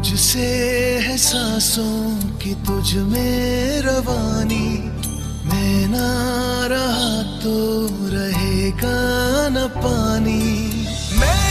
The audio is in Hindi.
तुझसे है सांसों की तुझ में रवानी, मैं ना रहा तो रहेगा न पानी। मैं